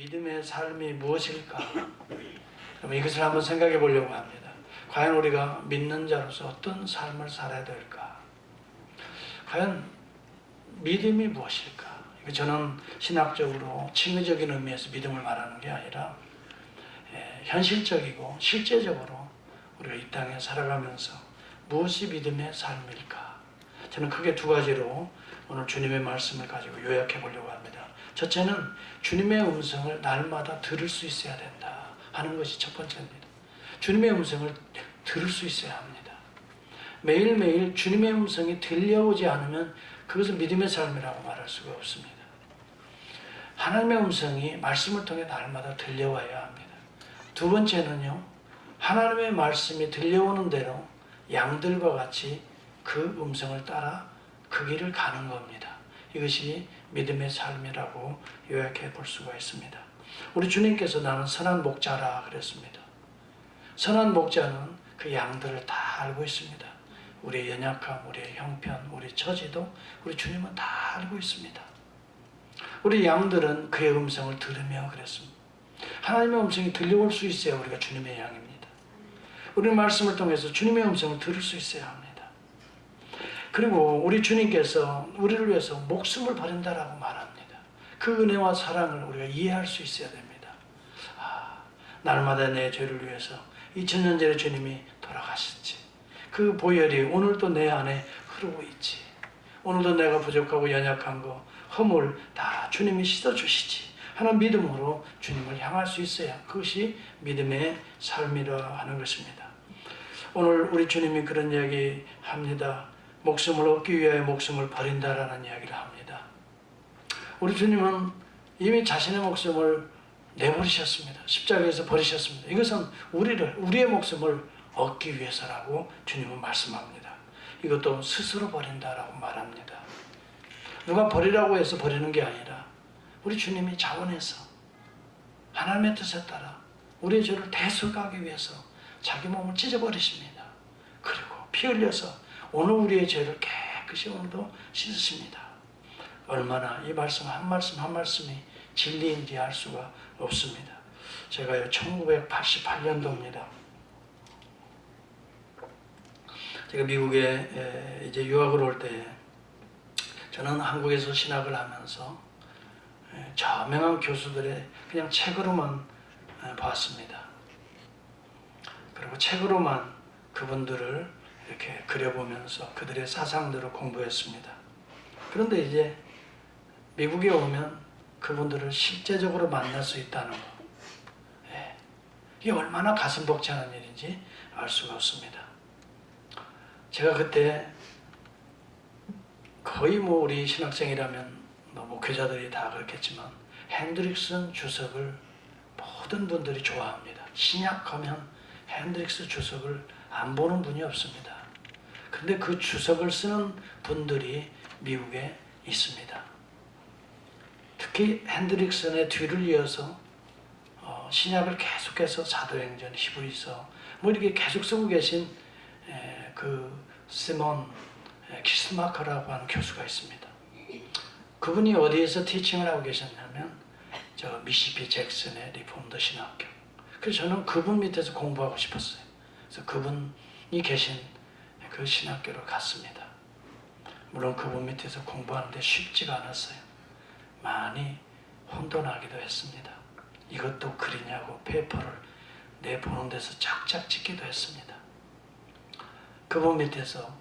믿음의 삶이 무엇일까? 그럼 이것을 한번 생각해 보려고 합니다. 과연 우리가 믿는 자로서 어떤 삶을 살아야 될까? 과연 믿음이 무엇일까? 저는 신학적으로 칭의적인 의미에서 믿음을 말하는 게 아니라 현실적이고 실제적으로 우리가 이 땅에 살아가면서 무엇이 믿음의 삶일까? 저는 크게 두 가지로 오늘 주님의 말씀을 가지고 요약해 보려고 합니다. 첫째는 주님의 음성을 날마다 들을 수 있어야 된다 하는 것이 첫 번째입니다. 주님의 음성을 들을 수 있어야 합니다. 매일매일 주님의 음성이 들려오지 않으면 그것은 믿음의 삶이라고 말할 수가 없습니다. 하나님의 음성이 말씀을 통해 날마다 들려와야 합니다. 두 번째는요, 하나님의 말씀이 들려오는 대로 양들과 같이 그 음성을 따라 그 길을 가는 겁니다. 이것이 믿음의 삶이라고 요약해 볼 수가 있습니다. 우리 주님께서 나는 선한 목자라 그랬습니다. 선한 목자는 그 양들을 다 알고 있습니다. 우리의 연약함, 우리의 형편, 우리의 처지도 우리 주님은 다 알고 있습니다. 우리 양들은 그의 음성을 들으며 그랬습니다. 하나님의 음성이 들려올 수 있어야 우리가 주님의 양입니다. 우리 말씀을 통해서 주님의 음성을 들을 수 있어야 합니다. 그리고 우리 주님께서 우리를 위해서 목숨을 버린다라고 말합니다. 그 은혜와 사랑을 우리가 이해할 수 있어야 됩니다. 날마다 내 죄를 위해서 2000년 전에 주님이 돌아가셨지. 그 보혈이 오늘도 내 안에 흐르고 있지. 오늘도 내가 부족하고 연약한 거, 허물 다 주님이 씻어주시지 하는 믿음으로 주님을 향할 수 있어야 그것이 믿음의 삶이라 하는 것입니다. 오늘 우리 주님이 그런 이야기 합니다. 목숨을 얻기 위하여 목숨을 버린다라는 이야기를 합니다. 우리 주님은 이미 자신의 목숨을 내버리셨습니다. 십자가에서 버리셨습니다. 이것은 우리의 목숨을 얻기 위해서라고 주님은 말씀합니다. 이것도 스스로 버린다라고 말합니다. 누가 버리라고 해서 버리는 게 아니라 우리 주님이 자원해서 하나님의 뜻에 따라 우리의 죄를 대속하기 위해서 자기 몸을 찢어버리십니다. 그리고 피 흘려서 오늘 우리의 죄를 깨끗이 오늘도 씻으십니다. 얼마나 이 말씀 한 말씀이 진리인지 알 수가 없습니다. 제가요 1988년도입니다. 제가 미국에 이제 유학을 올 때 저는 한국에서 신학을 하면서 저명한 교수들의 그냥 책으로만 봤습니다. 그리고 책으로만 그분들을 이렇게 그려보면서 그들의 사상들을 공부했습니다. 그런데 이제 미국에 오면 그분들을 실제적으로 만날 수 있다는 것, 이게 얼마나 가슴 벅찬 일인지 알 수가 없습니다. 제가 그때 거의 우리 신학생이라면 목회자들이 다 그렇겠지만 핸드릭슨 주석을 모든 분들이 좋아합니다. 신약하면 핸드릭슨 주석을 안 보는 분이 없습니다. 그런데 그 주석을 쓰는 분들이 미국에 있습니다. 특히 핸드릭슨의 뒤를 이어서 신약을 계속해서 사도행전, 히브리서 이렇게 계속 쓰고 계신 그 시몬 키스마커라고 하는 교수가 있습니다. 그분이 어디에서 티칭을 하고 계셨냐면 저 미시시피 잭슨의 리폼드 신학교. 그래서 저는 그분 밑에서 공부하고 싶었어요. 그래서 그분이 계신 그 신학교로 갔습니다. 물론 그분 밑에서 공부하는데 쉽지가 않았어요. 많이 혼돈하기도 했습니다. 이것도 그리냐고 페이퍼를 내보는 데서 짝짝 찍기도 했습니다. 그분 밑에서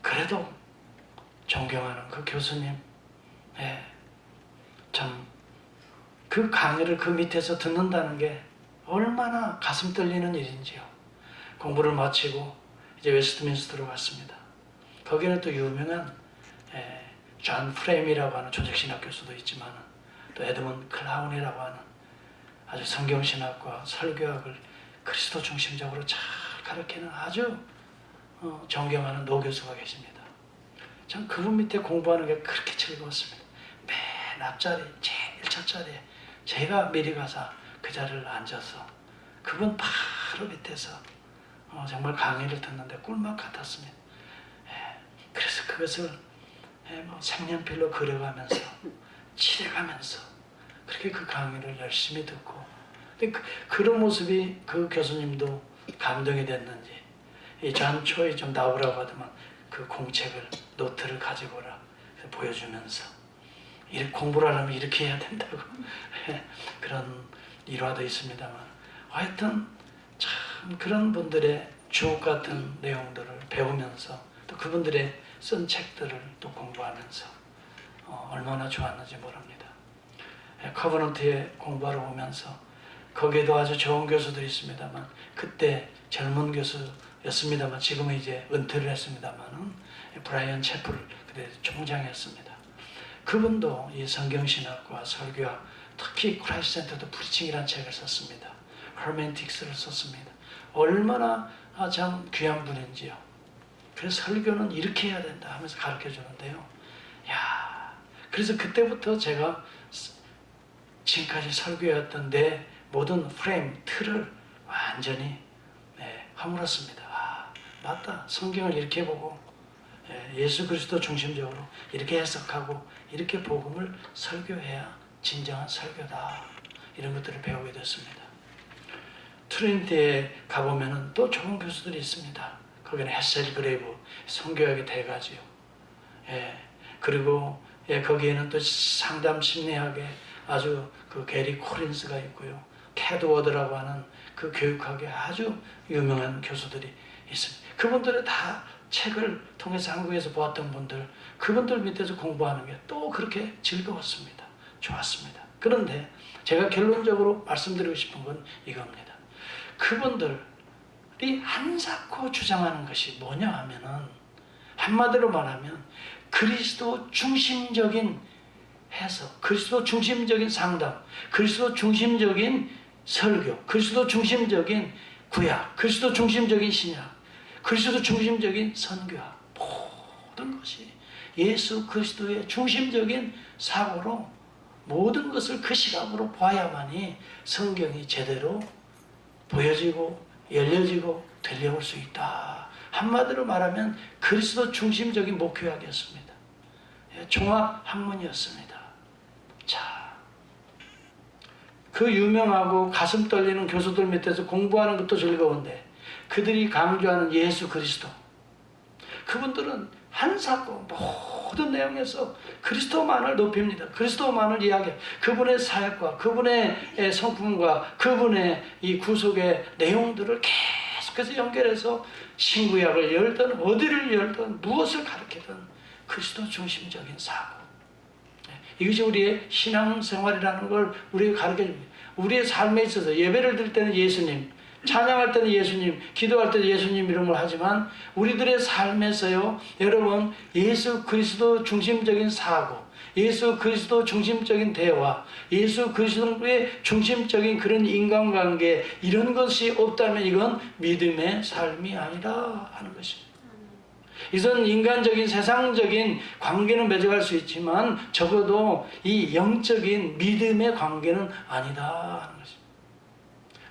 그래도 존경하는 그 교수님, 참 그 강의를 그 밑에서 듣는다는 게 얼마나 가슴 떨리는 일인지요. 공부를 마치고 이제 웨스트민스터로 갔습니다. 거기는 또 유명한 존 프레임이라고 하는 조직신학 교수도 있지만 또 에드먼 클라운이라고 하는 아주 성경신학과 설교학을 그리스도 중심적으로 잘 가르치는 아주 존경하는 노 교수가 계십니다. 전 그분 밑에 공부하는 게 그렇게 즐거웠습니다. 맨 앞자리, 제일 첫 자리에 제가 미리 가서 그 자리를 앉아서 그분 바로 밑에서 정말 강의를 듣는데 꿀맛 같았습니다. 그래서 그것을 색연필로 그려가면서 칠해가면서 그렇게 그 강의를 열심히 듣고, 근데 그런 모습이 그 교수님도 감동이 됐는지 이 전초에 좀 나오라고 하더만 그 공책을 노트를 가지고 오라 보여주면서 이렇게 공부를 하려면 이렇게 해야 된다고 그런 일화도 있습니다만, 하여튼 참 그런 분들의 주옥 같은 내용들을 배우면서 또 그분들의 쓴 책들을 또 공부하면서 얼마나 좋았는지 모릅니다. 커버넌트에 공부하러 오면서 거기에도 아주 좋은 교수들이 있습니다만, 그때 젊은 교수였습니다만 지금은 이제 은퇴를 했습니다만 브라이언 채플 그때 총장이었습니다. 그분도 이 성경신학과 설교와 특히 크라이스트 센터드 프리칭이라는 책을 썼습니다. 허멘틱스를 썼습니다. 얼마나 참 귀한 분인지요. 그래서 설교는 이렇게 해야 된다 하면서 가르쳐 주는데요. 야, 그래서 그때부터 제가 지금까지 설교했던 내 모든 프레임, 틀을 완전히 허물었습니다. 아, 맞다. 성경을 이렇게 보고 예수 그리스도 중심적으로 이렇게 해석하고 이렇게 복음을 설교해야 진정한 설교다. 이런 것들을 배우게 됐습니다. 트리니티에 가보면 또 좋은 교수들이 있습니다. 거기는 헤셀 그레이브 선교학의 대가지요. 그리고 거기에는 또 상담 심리학의 아주 그 게리 코린스가 있고요. 캐드워드라고 하는 그 교육학의 아주 유명한 교수들이 있습니다. 그분들은 다 책을 통해서 한국에서 보았던 분들, 그분들 밑에서 공부하는 게 또 그렇게 즐거웠습니다. 좋았습니다. 그런데 제가 결론적으로 말씀드리고 싶은 건 이겁니다. 그분들이 한사코 주장하는 것이 뭐냐 하면은, 한마디로 말하면 그리스도 중심적인 해석, 그리스도 중심적인 상담, 그리스도 중심적인 설교, 그리스도 중심적인 구약, 그리스도 중심적인 신약, 그리스도 중심적인 선교학, 모든 것이 예수 그리스도의 중심적인 사고로 모든 것을 그 시각으로 봐야만이 성경이 제대로 보여지고 열려지고 들려올 수 있다. 한마디로 말하면 그리스도 중심적인 목회학이었습니다. 종합 학문이었습니다. 자, 그 유명하고 가슴 떨리는 교수들 밑에서 공부하는 것도 즐거운데 그들이 강조하는 예수 그리스도, 그분들은 한사코 모든 내용에서 그리스도만을 높입니다. 그리스도만을 이야기해요. 그분의 사역과 그분의 성품과 그분의 이 구속의 내용들을 계속해서 연결해서 신구약을 열든 어디를 열든 무엇을 가르치든 그리스도 중심적인 사고, 이것이 우리의 신앙생활이라는 걸 우리에게 가르쳐줍니다. 우리의 삶에 있어서 예배를 드릴 때는 예수님, 찬양할 때는 예수님, 기도할 때는 예수님 이름을 하지만 우리들의 삶에서요, 여러분, 예수 그리스도 중심적인 사고, 예수 그리스도 중심적인 대화, 예수 그리스도의 중심적인 그런 인간관계, 이런 것이 없다면 이건 믿음의 삶이 아니라 하는 것입니다. 이것은 인간적인 세상적인 관계는 맺어갈 수 있지만 적어도 이 영적인 믿음의 관계는 아니다 하는 것입니다.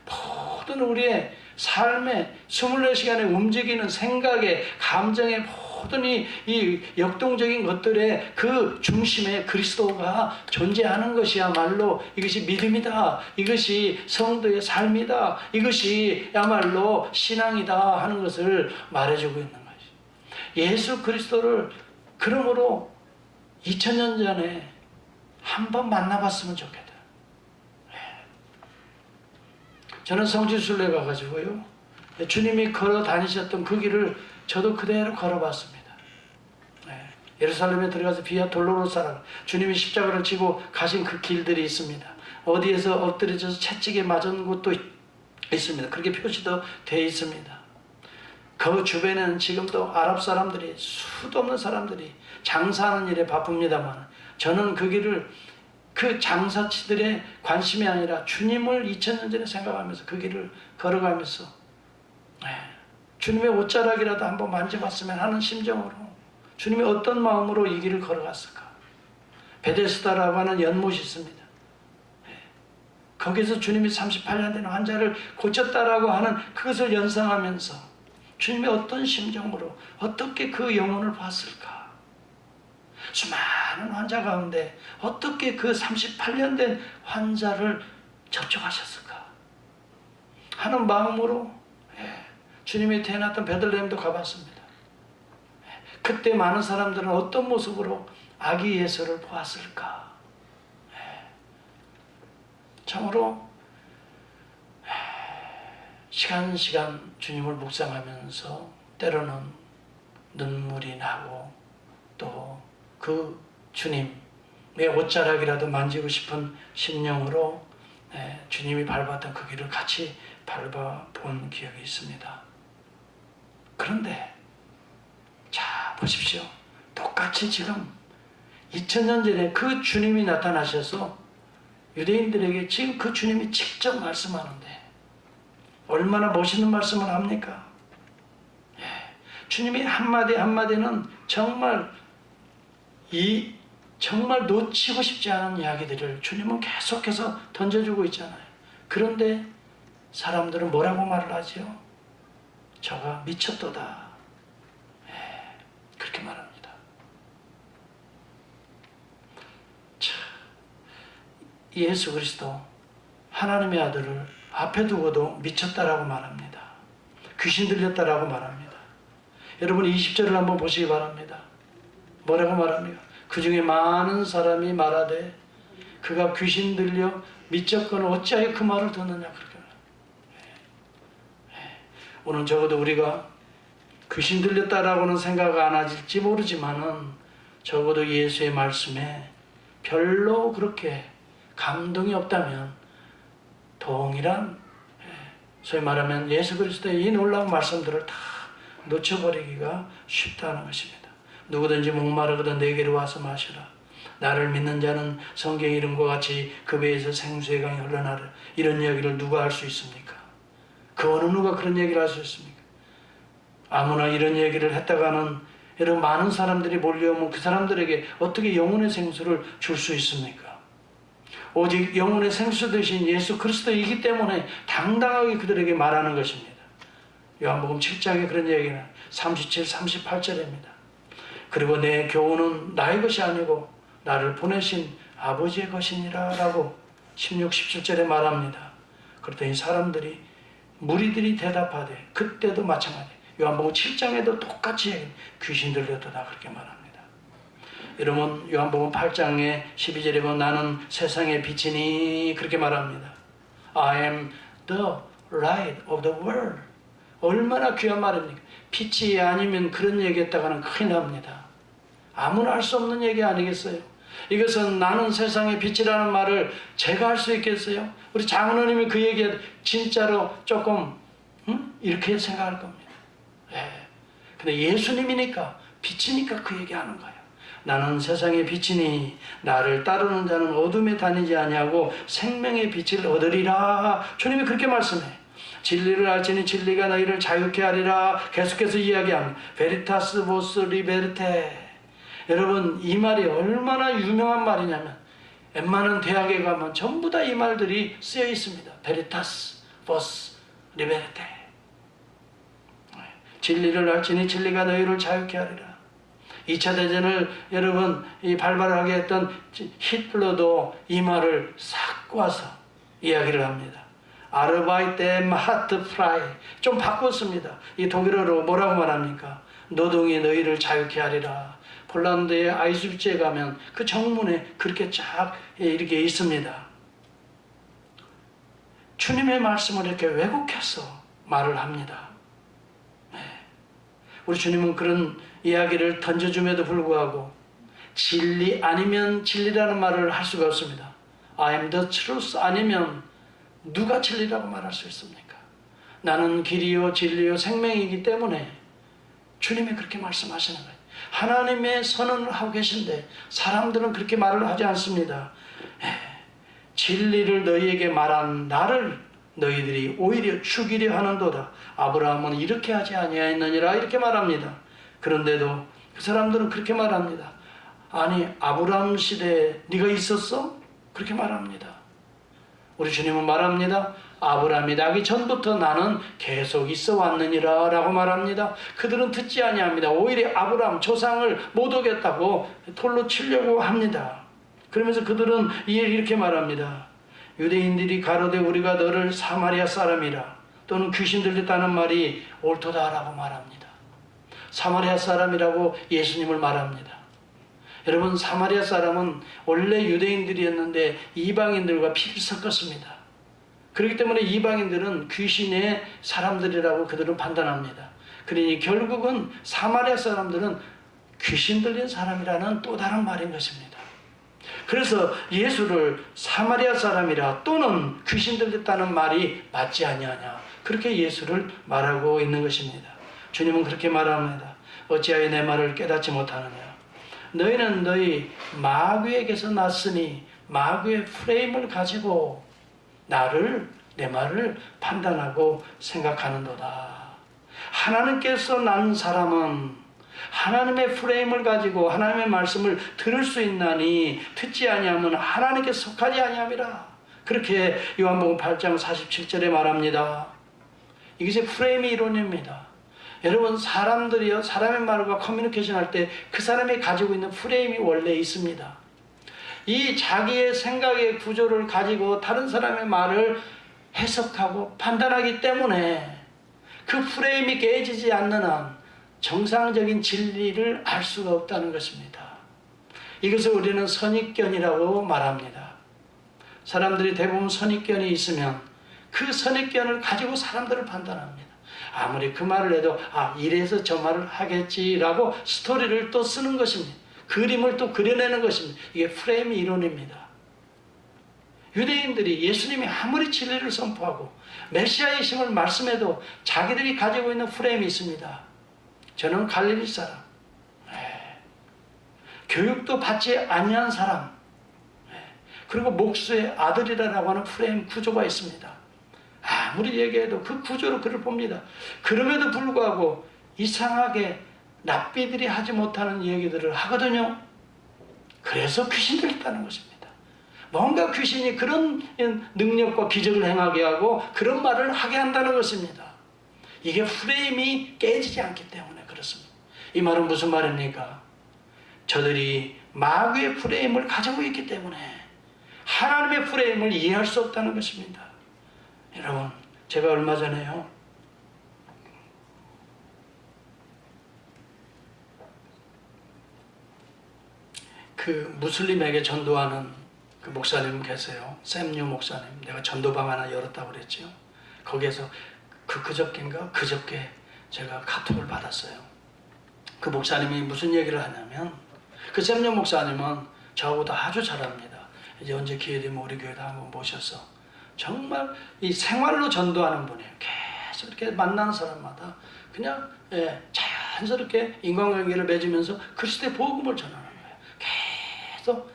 모든 우리의 삶의 24시간에 움직이는 생각의 감정의 모든 이 역동적인 것들의 그 중심에 그리스도가 존재하는 것이야말로 이것이 믿음이다, 이것이 성도의 삶이다, 이것이야말로 신앙이다 하는 것을 말해주고 있는 것이죠. 예수 그리스도를 그러므로 2000년 전에 한번 만나봤으면 좋겠다. 저는 성지순례 가가지고요, 주님이 걸어 다니셨던 그 길을 저도 그대로 걸어봤습니다. 예루살렘에 들어가서 비아 돌로로사라, 주님이 십자가를 지고 가신 그 길들이 있습니다. 어디에서 엎드려져서 채찍에 맞은 곳도 있습니다. 그렇게 표시도 되어 있습니다. 그 주변에는 지금도 아랍 사람들이, 수도 없는 사람들이 장사하는 일에 바쁩니다만, 저는 그 길을 그 장사치들의 관심이 아니라 주님을 2000년 전에 생각하면서 그 길을 걸어가면서 주님의 옷자락이라도 한번 만져봤으면 하는 심정으로, 주님이 어떤 마음으로 이 길을 걸어갔을까. 베데스다라고 하는 연못이 있습니다. 거기서 주님이 38년 된 환자를 고쳤다라고 하는 그것을 연상하면서 주님이 어떤 심정으로 어떻게 그 영혼을 봤을까. 수많은 많은 환자 가운데 어떻게 그 38년 된 환자를 접촉하셨을까 하는 마음으로 주님이 태어났던 베들레헴도 가봤습니다. 그때 많은 사람들은 어떤 모습으로 아기 예수를 보았을까. 참으로 시간 주님을 묵상하면서 때로는 눈물이 나고 또 그 주님의 옷자락이라도 만지고 싶은 심령으로 주님이 밟았던 그 길을 같이 밟아본 기억이 있습니다. 그런데 자 보십시오. 똑같이 지금 2000년 전에 그 주님이 나타나셔서 유대인들에게 지금 그 주님이 직접 말씀하는데 얼마나 멋있는 말씀을 합니까? 주님이 한마디 한마디는 정말 정말 놓치고 싶지 않은 이야기들을 주님은 계속해서 던져주고 있잖아요. 그런데 사람들은 뭐라고 말을 하죠? 저가 미쳤도다. 그렇게 말합니다. 예수 그리스도 하나님의 아들을 앞에 두고도 미쳤다라고 말합니다. 귀신 들렸다라고 말합니다. 여러분 20절을 한번 보시기 바랍니다. 뭐라고 말합니까? 그 중에 많은 사람이 말하되 그가 귀신 들려 미쳤거늘 어찌하여 그 말을 듣느냐 그렇게 말합니다. 오늘 적어도 우리가 귀신 들렸다라고는 생각 안 하실지 모르지만은 적어도 예수의 말씀에 별로 그렇게 감동이 없다면 동일한 소위 말하면 예수 그리스도의 이 놀라운 말씀들을 다 놓쳐버리기가 쉽다는 것입니다. 누구든지 목마르거든 내게로 와서 마시라. 나를 믿는 자는 성경 이름과 같이 그 배에서 생수의 강이 흘러나르. 이런 이야기를 누가 할 수 있습니까? 그 어느 누가 그런 얘기를 할 수 있습니까? 아무나 이런 얘기를 했다가는 여러분 많은 사람들이 몰려오면 그 사람들에게 어떻게 영혼의 생수를 줄 수 있습니까? 오직 영혼의 생수 되신 예수 그리스도이기 때문에 당당하게 그들에게 말하는 것입니다. 요한복음 7장에 그런 얘기는 37, 38절입니다. 그리고 내 교훈은 나의 것이 아니고 나를 보내신 아버지의 것이니라 라고 16, 17절에 말합니다. 그랬더니 사람들이 무리들이 대답하되 그때도 마찬가지 요한복음 7장에도 똑같이 얘기합니다. 귀신 들렸다 그렇게 말합니다. 여러분 요한복음 8장에 12절에 보면 나는 세상의 빛이니 그렇게 말합니다. I am the light of the world. 얼마나 귀한 말입니까? 빛이 아니면 그런 얘기했다가는 큰일 납니다. 아무나 할 수 없는 얘기 아니겠어요? 이것은 나는 세상의 빛이라는 말을 제가 할 수 있겠어요? 우리 장로님이 그 얘기 진짜로 조금 이렇게 생각할 겁니다. 근데 예수님이니까 빛이니까 그 얘기하는 거예요. 나는 세상의 빛이니 나를 따르는 자는 어둠에 다니지 아니하고 생명의 빛을 얻으리라. 주님이 그렇게 말씀해. 진리를 알지니 진리가 너희를 자유케 하리라. 계속해서 이야기합니다. 베리타스 보스 리베르테. 여러분 이 말이 얼마나 유명한 말이냐면 웬만한 대학에 가면 전부 다 이 말들이 쓰여 있습니다. 베리타스 보스 리베르테. 진리를 알지니 진리가 너희를 자유케 하리라. 2차 대전을 여러분 발발하게 했던 히틀러도 이 말을 싹 꼬아서 이야기를 합니다. 아르바이테 마하트 프라이. 좀 바꿨습니다. 이 독일어로 뭐라고 말합니까? 노동이 너희를 자유케 하리라. 폴란드의 아이스비츠에 가면 그 정문에 그렇게 쫙 이렇게 있습니다. 주님의 말씀을 이렇게 왜곡해서 말을 합니다. 우리 주님은 그런 이야기를 던져줌에도 불구하고 진리 아니면 진리라는 말을 할 수가 없습니다. I am the truth 아니면 누가 진리라고 말할 수 있습니까? 나는 길이요 진리요 생명이기 때문에 주님이 그렇게 말씀하시는 거예요. 하나님의 선언을 하고 계신데 사람들은 그렇게 말을 하지 않습니다. 진리를 너희에게 말한 나를 너희들이 오히려 죽이려 하는도다. 아브라함은 이렇게 하지 아니하였느니라 이렇게 말합니다. 그런데도 그 사람들은 그렇게 말합니다. 아니 아브라함 시대에 네가 있었어? 그렇게 말합니다. 우리 주님은 말합니다. 아브라함이 나기 전부터 나는 계속 있어 왔느니라 라고 말합니다. 그들은 듣지 아니합니다. 오히려 아브라함 조상을 못 오겠다고 돌로 치려고 합니다. 그러면서 그들은 이렇게 말합니다. 유대인들이 가로되 우리가 너를 사마리아 사람이라 또는 귀신 들렸다는 말이 옳도다라고 말합니다. 사마리아 사람이라고 예수님을 말합니다. 여러분, 사마리아 사람은 원래 유대인들이었는데 이방인들과 피를 섞었습니다. 그렇기 때문에 이방인들은 귀신의 사람들이라고 그들은 판단합니다. 그러니 결국은 사마리아 사람들은 귀신 들린 사람이라는 또 다른 말인 것입니다. 그래서 예수를 사마리아 사람이라 또는 귀신 들렸다는 말이 맞지 아니하냐, 그렇게 예수를 말하고 있는 것입니다. 주님은 그렇게 말합니다. 어찌하여 내 말을 깨닫지 못하느냐. 너희는 너희 마귀에게서 났으니 마귀의 프레임을 가지고 내 말을 판단하고 생각하는도다. 하나님께서 난 사람은 하나님의 프레임을 가지고 하나님의 말씀을 들을 수 있나니 듣지 아니하면 하나님께 속하지 아니함이라. 그렇게 요한복음 8장 47절에 말합니다. 이것이 프레임의 이론입니다. 여러분, 사람들이요, 사람의 말과 커뮤니케이션 할 때 그 사람이 가지고 있는 프레임이 원래 있습니다. 이 자기의 생각의 구조를 가지고 다른 사람의 말을 해석하고 판단하기 때문에 그 프레임이 깨지지 않는 한 정상적인 진리를 알 수가 없다는 것입니다. 이것을 우리는 선입견이라고 말합니다. 사람들이 대부분 선입견이 있으면 그 선입견을 가지고 사람들을 판단합니다. 아무리 그 말을 해도 이래서 저 말을 하겠지라고 스토리를 또 쓰는 것입니다. 그림을 또 그려내는 것입니다. 이게 프레임의 이론입니다. 유대인들이 예수님이 아무리 진리를 선포하고 메시아이심을 말씀해도 자기들이 가지고 있는 프레임이 있습니다. 저는 갈릴리 사람, 교육도 받지 아니한 사람, 그리고 목수의 아들이라고 하는 프레임 구조가 있습니다. 아무리 얘기해도 그 구조로 그를 봅니다. 그럼에도 불구하고 이상하게 랍비들이 하지 못하는 얘기들을 하거든요. 그래서 귀신 들렸다는 것입니다. 뭔가 귀신이 그런 능력과 기적을 행하게 하고 그런 말을 하게 한다는 것입니다. 이게 프레임이 깨지지 않기 때문에 그렇습니다. 이 말은 무슨 말입니까? 저들이 마귀의 프레임을 가지고 있기 때문에 하나님의 프레임을 이해할 수 없다는 것입니다. 여러분, 제가 얼마 전에요, 그 무슬림에게 전도하는 그 목사님 계세요. 샘뉴 목사님. 내가 전도방 하나 열었다고 그랬죠. 거기에서 그저께 제가 카톡을 받았어요. 그 목사님이 무슨 얘기를 하냐면, 그 샘뉴 목사님은 저하고도 아주 잘합니다. 이제 언제 기회 되면 우리 교회도 한번 모셔서 정말 이 생활로 전도하는 분이에요. 계속 이렇게 만나는 사람마다 그냥 자연스럽게 인간관계를 맺으면서 그리스도의 복음을 전하는 거예요. 계속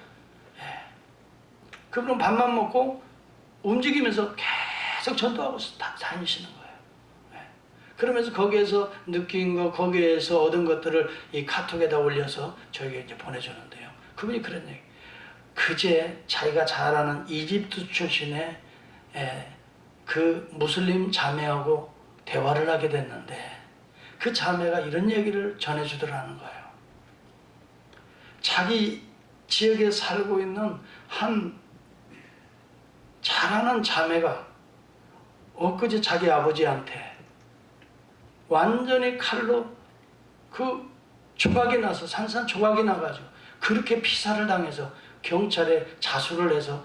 그분은 밥만 먹고 움직이면서 계속 전도하고 다니시는 거예요. 그러면서 거기에서 느낀 거, 거기에서 얻은 것들을 이 카톡에다 올려서 저에게 이제 보내주는데요. 그분이 그런 얘기. 그제 자기가 잘 아는 이집트 출신의 그 무슬림 자매하고 대화를 하게 됐는데 그 자매가 이런 얘기를 전해주더라는 거예요. 자기 지역에 살고 있는 한 잘하는 자매가 엊그제 자기 아버지한테 완전히 칼로 그 조각이 나서 산산조각이 나가지고 그렇게 피살을 당해서 경찰에 자수를 해서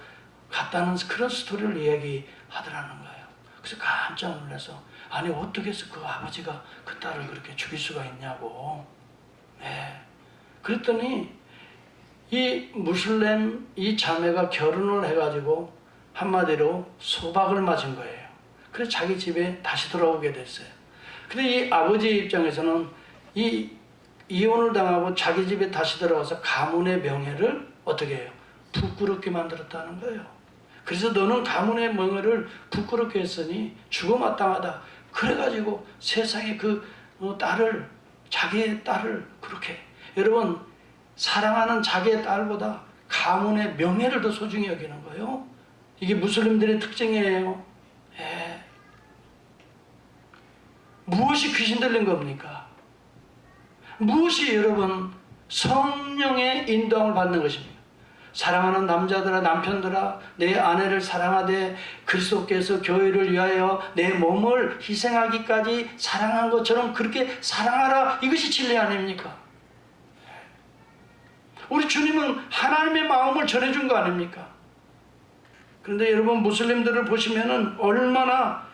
갔다는 그런 스토리를 이야기하더라는 거예요. 그래서 깜짝 놀라서 아니 어떻게 해서 그 아버지가 그 딸을 그렇게 죽일 수가 있냐고. 그랬더니 이 무슬림 이 자매가 결혼을 해가지고 한마디로 소박을 맞은 거예요. 그래서 자기 집에 다시 돌아오게 됐어요. 근데 이 아버지 입장에서는 이 이혼을 당하고 자기 집에 다시 들어가서 가문의 명예를 어떻게 해요? 부끄럽게 만들었다는 거예요. 그래서 너는 가문의 명예를 부끄럽게 했으니 죽어마땅하다. 그래가지고 세상에 그 딸을, 자기의 딸을 그렇게, 여러분 사랑하는 자기의 딸보다 가문의 명예를 더 소중히 여기는 거예요. 이게 무슬림들의 특징이에요. 예. 무엇이 귀신 들린 겁니까? 무엇이 여러분 성령의 인도함을 받는 것입니까? 사랑하는 남자들아, 남편들아, 내 아내를 사랑하되 그리스도께서 교회를 위하여 내 몸을 희생하기까지 사랑한 것처럼 그렇게 사랑하라. 이것이 진리 아닙니까? 우리 주님은 하나님의 마음을 전해준 거 아닙니까? 그런데 여러분 무슬림들을 보시면은 얼마나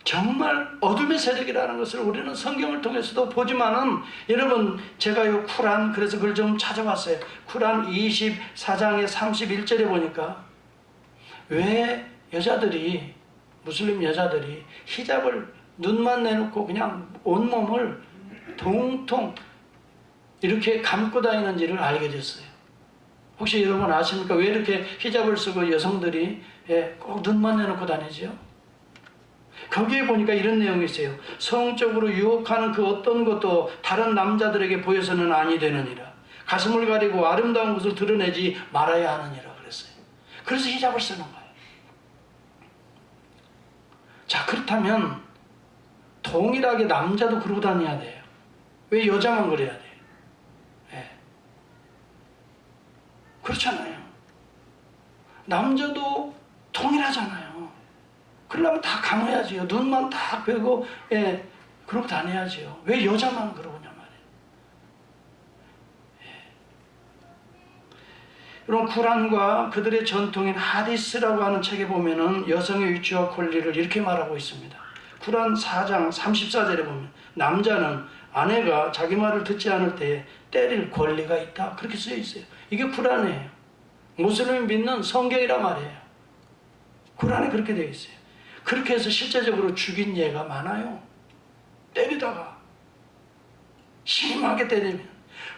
정말 어둠의 세력이라는 것을 우리는 성경을 통해서도 보지만은, 여러분 제가 이 쿠란, 그래서 그걸 좀 찾아봤어요. 쿠란 24장의 31절에 보니까 왜 여자들이, 무슬림 여자들이 히잡을 눈만 내놓고 그냥 온몸을 통통 이렇게 감고 다니는지를 알게 됐어요. 혹시 여러분 아십니까? 왜 이렇게 히잡을 쓰고 여성들이 꼭 눈만 내놓고 다니죠? 거기에 보니까 이런 내용이 있어요. 성적으로 유혹하는 그 어떤 것도 다른 남자들에게 보여서는 아니 되느니라. 가슴을 가리고 아름다운 것을 드러내지 말아야 하느니라 그랬어요. 그래서 히잡을 쓰는 거예요. 자, 그렇다면 동일하게 남자도 그러고 다녀야 돼요. 왜 여자만 그래야 돼요? 그렇잖아요. 남자도 동일하잖아요. 그러려면 다 감아야지요. 눈만 다 빼고 그러고 다녀야지요. 왜 여자만 그러냐 말이에요. 그럼 쿠란과 그들의 전통인 하디스라고 하는 책에 보면은 여성의 위치와 권리를 이렇게 말하고 있습니다. 쿠란 4장 34절에 보면 남자는 아내가 자기 말을 듣지 않을 때 때릴 권리가 있다. 그렇게 쓰여 있어요. 이게 쿠란이에요. 무슬림이 믿는 성경이란 말이에요. 쿠란에 그렇게 되어 있어요. 그렇게 해서 실제적으로 죽인 예가 많아요. 때리다가 심하게 때리면.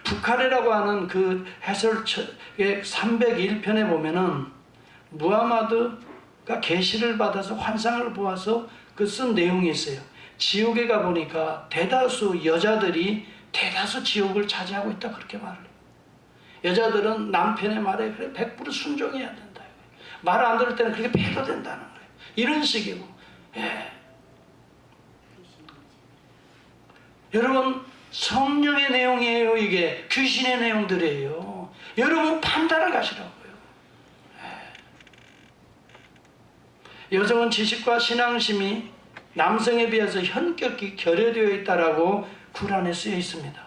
부카레라고 하는 그 해설책의 301편에 보면은 무하마드가 계시를 받아서 환상을 보아서 그 쓴 내용이 있어요. 지옥에 가보니까 대다수 여자들이 대다수 지옥을 차지하고 있다. 그렇게 말을 해요. 여자들은 남편의 말에 100% 순종해야 된다. 말 안 들을 때는 그렇게 패도 된다는 거예요. 이런 식이고. 여러분 성령의 내용이에요. 이게 귀신의 내용들이에요. 여러분 판단을 가시라고요. 여성은 지식과 신앙심이 남성에 비해서 현격히 결여되어 있다라고 쿠란에 쓰여 있습니다.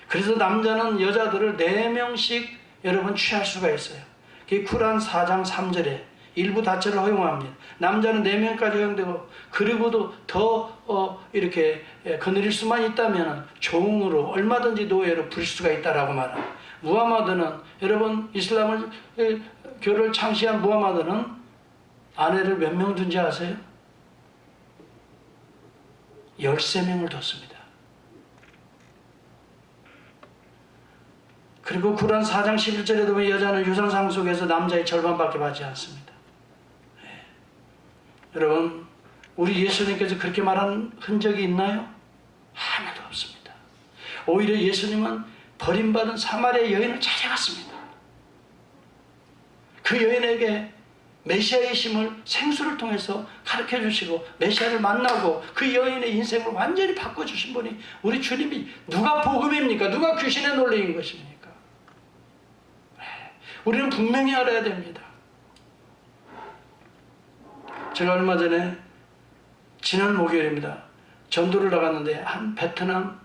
그래서 남자는 여자들을 4명씩 여러분 취할 수가 있어요. 그게 쿠란 4장 3절에 일부 다처를 허용합니다. 남자는 4명까지 허용되고, 그리고도 더 이렇게 거느릴 수만 있다면 종으로 얼마든지 노예로 부릴 수가 있다라고 말합니다. 무하마드는, 여러분 이슬람을 교를 창시한 무하마드는 아내를 몇 명 둔지 아세요? 13명을 뒀습니다. 그리고 쿠란 4장 11절에도 보면 여자는 유산상 속에서 남자의 절반밖에 받지 않습니다. 여러분 우리 예수님께서 그렇게 말한 흔적이 있나요? 하나도 없습니다. 오히려 예수님은 버림받은 사마리아 여인을 찾아갔습니다. 그 여인에게 메시아의 심을 생수를 통해서 가르쳐 주시고 메시아를 만나고 그 여인의 인생을 완전히 바꿔주신 분이 우리 주님이, 누가 복음입니까? 누가 귀신의 논리인 것입니까? 우리는 분명히 알아야 됩니다. 제가 얼마 전에 지난 목요일입니다. 전도를 나갔는데 한 베트남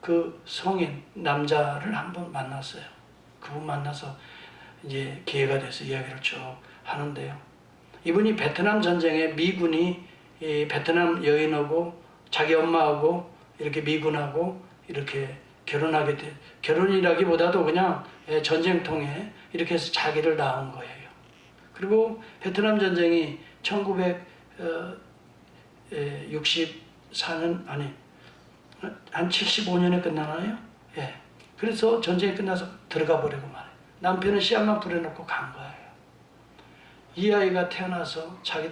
그 성인 남자를 한번 만났어요. 그분 만나서 이제 기회가 돼서 이야기를 쭉 하는데요. 이분이 베트남 전쟁에 미군이 이 베트남 여인하고 자기 엄마하고 이렇게 미군하고 이렇게 결혼하게 돼, 결혼이라기보다도 그냥 전쟁통에 이렇게 해서 자기를 낳은 거예요. 그리고 베트남 전쟁이 1964년 아니 한 75년에 끝나나요? 예. 그래서 전쟁이 끝나서 들어가 버리고 말해요. 남편은 씨앗만 뿌려놓고 간 거예요. 이 아이가 태어나서 자기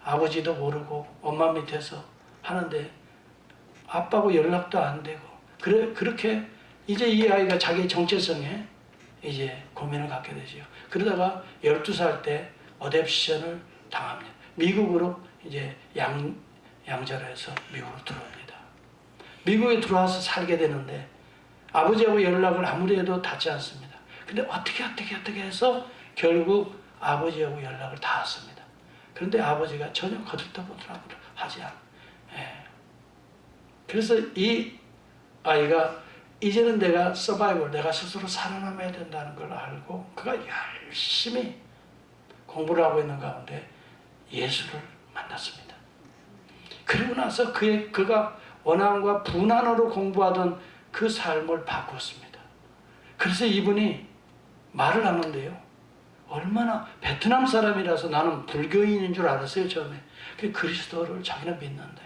아버지도 모르고 엄마 밑에서 하는데 아빠하고 연락도 안 되고 그렇게 이제 이 아이가 자기 정체성에 이제 고민을 갖게 되죠. 그러다가 12살 때 어댑션을 당합니다. 미국으로 이제 양자로 해서 미국으로 들어옵니다. 미국에 들어와서 살게 되는데 아버지하고 연락을 아무리 해도 닿지 않습니다. 근데 어떻게 해서 결국 아버지하고 연락을 닿았습니다. 그런데 아버지가 전혀 거들떠보더라고요. 하지 않아. 그래서 이 아이가 이제는 내가 서바이벌, 내가 스스로 살아남아야 된다는 걸 알고 그가 열심히 공부를 하고 있는 가운데 예수를 만났습니다. 그리고 나서 그가 원한과 분한으로 공부하던 그 삶을 바꾸었습니다. 그래서 이분이 말을 하는데요. 얼마나 베트남 사람이라서 나는 불교인인 줄 알았어요, 처음에. 그리스도를 자기는 믿는데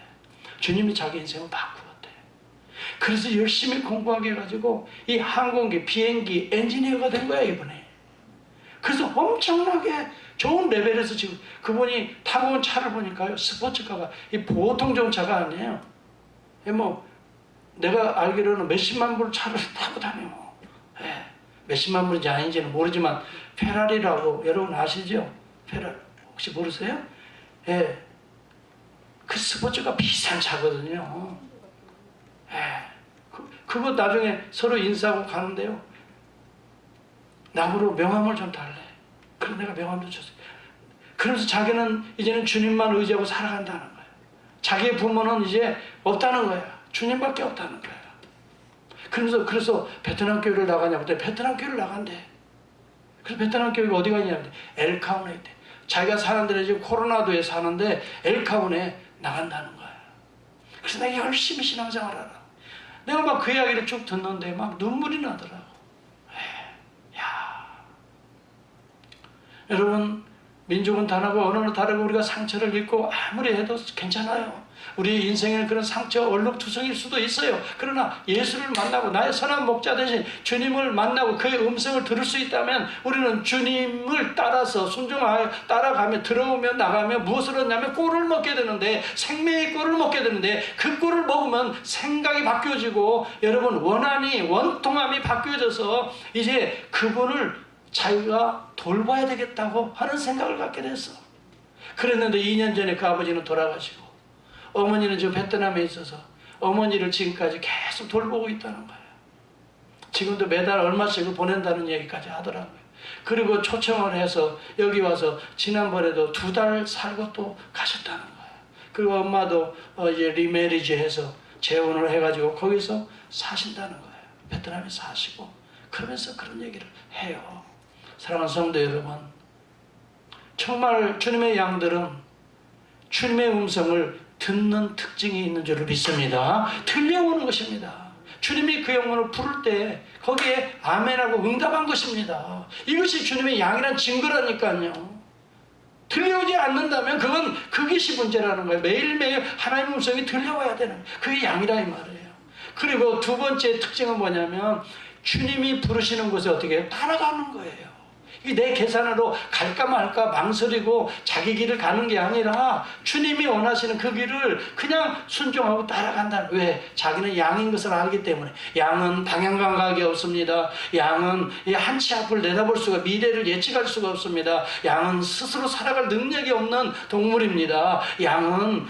주님이 자기 인생을 바꾸었대. 그래서 열심히 공부하게 해가지고 이 항공기, 비행기 엔지니어가 된 거야, 이분이. 그래서 엄청나게 좋은 레벨에서 지금 그분이 타고 온 차를 보니까요, 스포츠카가 이 보통 좋은 차가 아니에요. 내가 알기로는 몇십만 불 차를 타고 다녀. 몇십만 불인지 아닌지는 모르지만 페라리라고 여러분 아시죠? 페라리 혹시 모르세요? 그 스포츠가 비싼 차거든요. 그거 나중에 서로 인사하고 가는데요. 나보고 명함을 좀 달래. 그래서 내가 명함도 줬어요. 그러면서 자기는 이제는 주님만 의지하고 살아간다는 거예요. 자기의 부모는 이제 없다는 거야. 주님밖에 없다는 거야. 그래서 베트남 교회를 나가냐고. 베트남 교회를 나간대. 그래서 베트남 교회가 어디 가냐고. 엘카운에 있대. 자기가 사는 데는 지금 코로나도에 사는데 엘카운에 나간다는 거야. 그래서 내가 열심히 신앙생활을 하라. 내가 막 그 이야기를 쭉 듣는데 막 눈물이 나더라고. 여러분, 민족은 다르고 언어는 다르고 우리가 상처를 입고 아무리 해도 괜찮아요. 우리 인생에는 그런 상처, 얼룩투성일 수도 있어요. 그러나 예수를 만나고 나의 선한 목자 대신 주님을 만나고 그의 음성을 들을 수 있다면 우리는 주님을 따라서 순종하여 따라가며 들어오며 나가며 무엇을 얻냐면 꿀을 먹게 되는데, 생명의 꿀을 먹게 되는데, 그 꿀을 먹으면 생각이 바뀌어지고 여러분 원통함이 바뀌어져서 이제 그분을 자기가 돌봐야 되겠다고 하는 생각을 갖게 됐어. 그랬는데 2년 전에 그 아버지는 돌아가시고 어머니는 지금 베트남에 있어서 어머니를 지금까지 계속 돌보고 있다는 거예요. 지금도 매달 얼마씩을 보낸다는 얘기까지 하더라고요. 그리고 초청을 해서 여기 와서 지난번에도 2달 살고 또 가셨다는 거예요. 그리고 엄마도 이제 리메리지 해서 재혼을 해가지고 거기서 사신다는 거예요. 베트남에 사시고 그러면서 그런 얘기를 해요. 사랑하는 성도 여러분, 정말 주님의 양들은 주님의 음성을 듣는 특징이 있는 줄을 믿습니다. 들려오는 것입니다. 주님이 그 영혼을 부를 때 거기에 아멘하고 응답한 것입니다. 이것이 주님의 양이란 증거라니까요. 들려오지 않는다면 그건 그것이 문제라는 거예요. 매일매일 하나님의 음성이 들려와야 되는 거예요. 그게 양이라 이 말이에요. 그리고 두 번째 특징은 뭐냐면 주님이 부르시는 곳에 어떻게 해요? 따라가는 거예요. 내 계산으로 갈까 말까 망설이고 자기 길을 가는 게 아니라 주님이 원하시는 그 길을 그냥 순종하고 따라간다. 왜? 자기는 양인 것을 알기 때문에. 양은 방향 감각이 없습니다. 양은 한 치 앞을 내다볼 수가, 미래를 예측할 수가 없습니다. 양은 스스로 살아갈 능력이 없는 동물입니다. 양은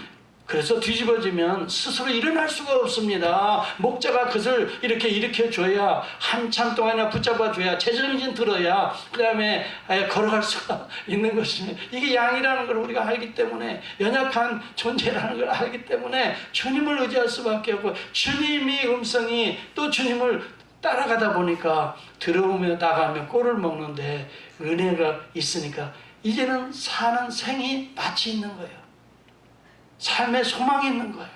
그래서 뒤집어지면 스스로 일어날 수가 없습니다. 목자가 그것을 이렇게 일으켜줘야, 한참 동안이나 붙잡아줘야, 제정신 들어야 그 다음에 걸어갈 수가 있는 것입니다. 이게 양이라는 걸 우리가 알기 때문에, 연약한 존재라는 걸 알기 때문에 주님을 의지할 수밖에 없고, 주님이 음성이 또 주님을 따라가다 보니까 들어오며 나가며 꼴을 먹는데 은혜가 있으니까 이제는 사는 생이 낯이 있는 거예요. 삶의 소망이 있는 거예요.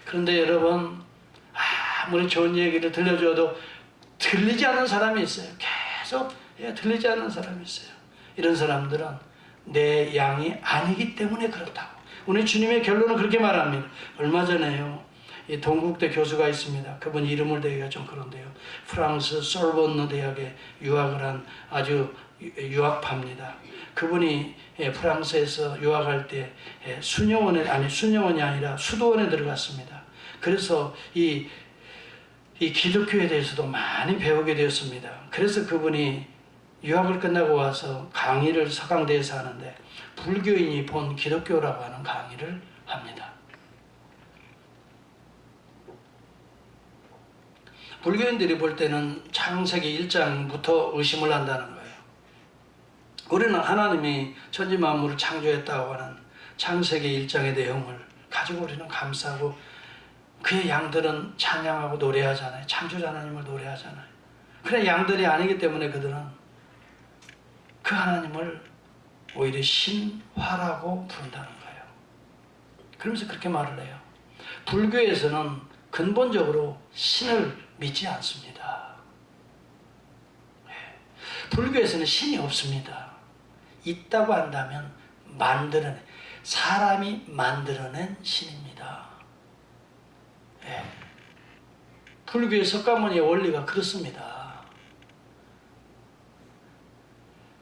그런데 여러분, 아무리 좋은 얘기를 들려줘도 들리지 않는 사람이 있어요. 계속 들리지 않는 사람이 있어요. 이런 사람들은 내 양이 아니기 때문에 그렇다고. 우리 주님의 결론은 그렇게 말합니다. 얼마 전에요, 이 동국대 교수가 있습니다. 그분 이름을 대기가 좀 그런데요. 프랑스 솔본느 대학에 유학을 한 아주 유학파입니다. 그분이 프랑스에서 유학할 때 수녀원이 아니라 수도원에 들어갔습니다. 그래서 이 이 기독교에 대해서도 많이 배우게 되었습니다. 그래서 그분이 유학을 끝나고 와서 강의를 서강대에서 하는데 불교인이 본 기독교라고 하는 강의를 합니다. 불교인들이 볼 때는 창세기 1장부터 의심을 한다는 거예요. 우리는 하나님이 천지 만물을 창조했다고 하는 창세기 1장의 내용을 가지고 우리는 감사하고 그의 양들은 찬양하고 노래하잖아요. 창조자 하나님을 노래하잖아요. 그래 양들이 아니기 때문에 그들은 그 하나님을 오히려 신화라고 부른다는 거예요. 그러면서 그렇게 말을 해요. 불교에서는 근본적으로 신을 믿지 않습니다. 불교에서는 신이 없습니다. 있다고 한다면 사람이 만들어낸 신입니다. 불교의 석가모니의 원리가 그렇습니다.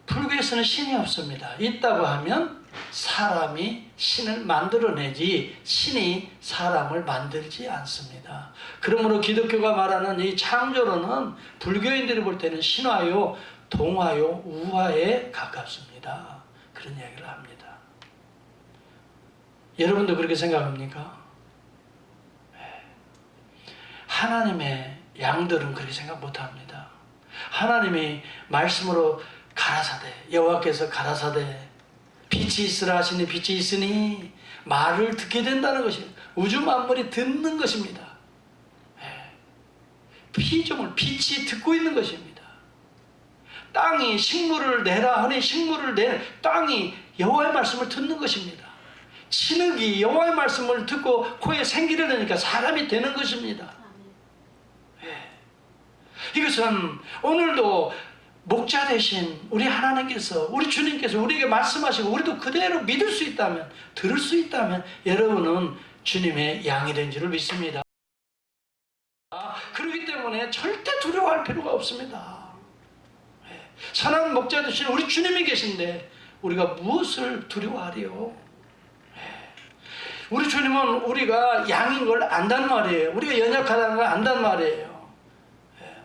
불교에서는 신이 없습니다. 있다고 하면 사람이 신을 만들어내지 신이 사람을 만들지 않습니다. 그러므로 기독교가 말하는 이 창조론은 불교인들이 볼 때는 신화요, 동화요, 우화에 가깝습니다. 그런 이야기를 합니다. 여러분도 그렇게 생각합니까? 하나님의 양들은 그렇게 생각 못합니다. 하나님이 말씀으로 가라사대, 여호와께서 가라사대 빛이 있으라 하시니 빛이 있으니 말을 듣게 된다는 것이 우주 만물이 듣는 것입니다. 피조물, 빛이 듣고 있는 것입니다. 땅이 식물을 내라 하니 식물을 내 땅이 여호와의 말씀을 듣는 것입니다. 진흙이 여호와의 말씀을 듣고 코에 생기를 내니까 사람이 되는 것입니다. 이것은 오늘도 목자 되신 우리 하나님께서 우리 주님께서 우리에게 말씀하시고 우리도 그대로 믿을 수 있다면 들을 수 있다면 여러분은 주님의 양이 된 줄을 믿습니다. 그렇기 때문에 절대 두려워할 필요가 없습니다. 선한 목자 되신 우리 주님이 계신데 우리가 무엇을 두려워하리요? 우리 주님은 우리가 양인 걸 안단 말이에요. 우리가 연약하다는 걸 안단 말이에요.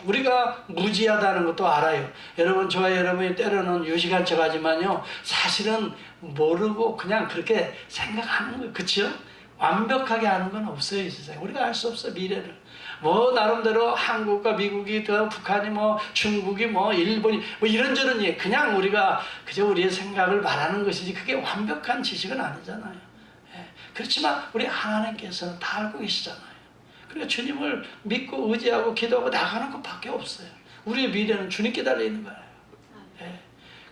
우리가 무지하다는 것도 알아요. 여러분, 저와 여러분이 때로는 유식한 척 하지만요, 사실은 모르고 그냥 그렇게 생각하는 거예요. 그렇죠? 완벽하게 아는 건 없어요, 이 세상에. 우리가 알 수 없어, 미래를. 뭐 나름대로 한국과 미국이 더 북한이 뭐 중국이 뭐 일본이 뭐 이런저런 얘기, 그냥 우리가 그저 우리의 생각을 말하는 것이지 그게 완벽한 지식은 아니잖아요. 그렇지만 우리 하나님께서는 다 알고 계시잖아요. 그러니까 주님을 믿고 의지하고 기도하고 나가는 것밖에 없어요. 우리의 미래는 주님께 달려있는 거예요.